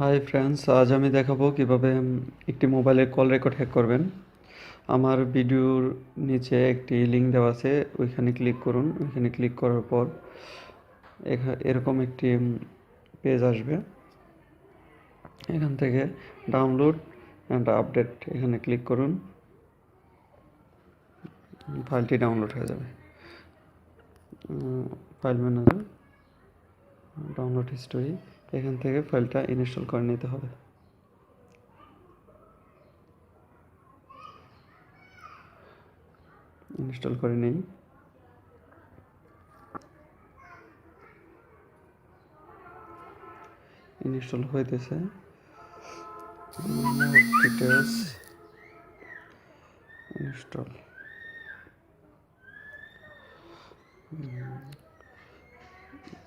Hi friends, আজ আমি দেখাবো কিভাবে একটি মোবাইলের কল রেকর্ড হ্যাক করবেন। আমার ভিডিওর নিচে একটি লিঙ্ক দেওয়া আছে, ওইখানে ক্লিক করুন। ওইখানে ক্লিক করার পর এরকম একটি পেজ আসবে। এখান থেকে ডাউনলোড অ্যান্ড আপডেট এখানে ক্লিক করুন, ফাইলটি ডাউনলোড হয়ে যাবে। ফাইল ম্যানেজার, ডাউনলোড হিস্টোরি, এখান থেকে ফাইলটা ইনস্টল করে নিতে হবে। ইনস্টল করে নিই। ইনস্টল হইতেছে। Details install,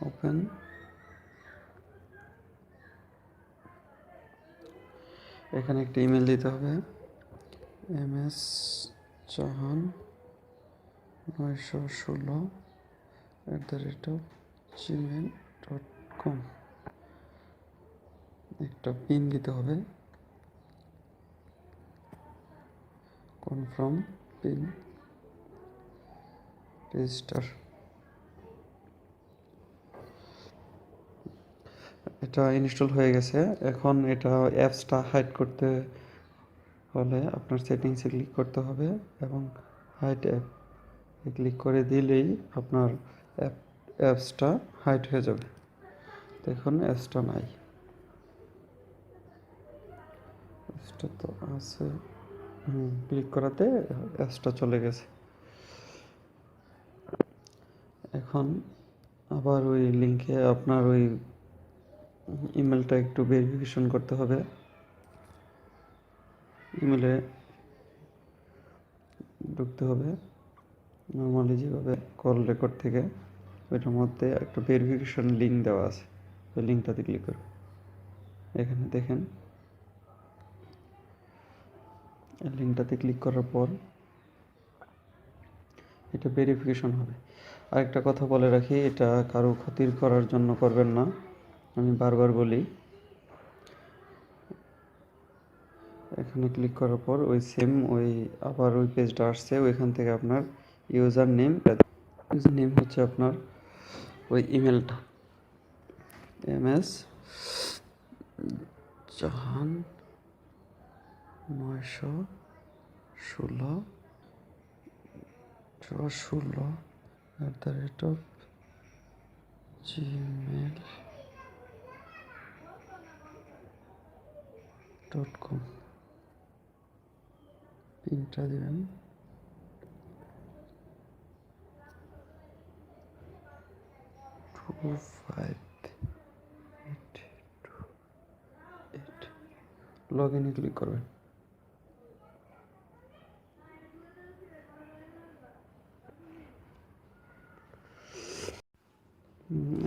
open. এখানে একটা ইমেল দিতে হবে, ms916@gmail.com। একটা পিন দিতে হবে, কনফার্ম পিন, রেজিস্টার। এটা ইনস্টল হয়ে গেছে। এখন এটা অ্যাপসটা হাইড করতে হলে আপনার সেটিংসে ক্লিক করতে হবে এবং হাইড অ্যাপ ক্লিক করে দিলেই আপনার অ্যাপসটা হাইড হয়ে যাবে। দেখুন অ্যাপসটা নাই, অ্যাপসটা তো আছে। ক্লিক করাতে অ্যাপসটা চলে গেছে। এখন আবার ওই লিঙ্কে আপনার ওই ইমেলটা একটু ভেরিফিকেশন করতে হবে। ইমেলে ঢুকতে হবে নর্মালি যেভাবে কল রেকর্ড থেকে, ওইটার মধ্যে একটা ভেরিফিকেশন লিঙ্ক দেওয়া আছে, ওই লিঙ্কটাতে ক্লিক করুন। এখানে দেখেন, লিঙ্কটাতে ক্লিক করার পর এটা ভেরিফিকেশন হবে। আরেকটা কথা বলে রাখি, এটা কারো ক্ষতির করার জন্য করবেন না, আমি বারবার বলি। এখানে ক্লিক করার পর ওই সেম আবার ওই পেজটা আসছে, ওইখান থেকে আপনার ইউজার নেম হচ্ছে আপনার ওই ইমেলটা, ms জাহান 916@gmail.com। পিনটা দেবেন, 25828। লগ ইনে ক্লিক করবেন।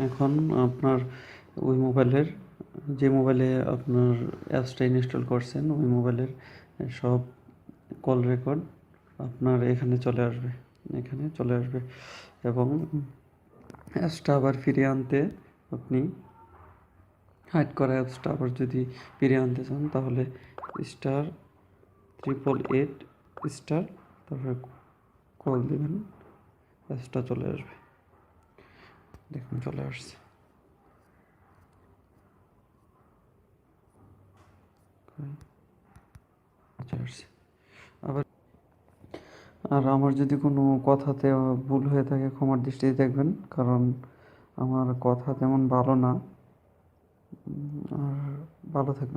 এখন আপনার ওই মোবাইলের, যে মোবাইলে আপনার অ্যাপসটা ইনস্টল করছেন, ওই মোবাইলের সব কল রেকর্ড আপনার এখানে চলে আসবে, এবং অ্যাপসটা আবার ফিরিয়ে আনতে আপনি হাইড করা অ্যাপসটা আবার যদি ফিরিয়ে আনতে চান তাহলে *888*, তারপরে কল দেবেন, অ্যাপসটা চলে আসবে। দেখুন চলে আসছে। আবার আর আমার যদি কোনো কথাতে ভুল হয়ে থাকে ক্ষমার দৃষ্টিতে দেখবেন, কারণ আমার কথা তেমন ভালো না। আর ভালো থাকবেন।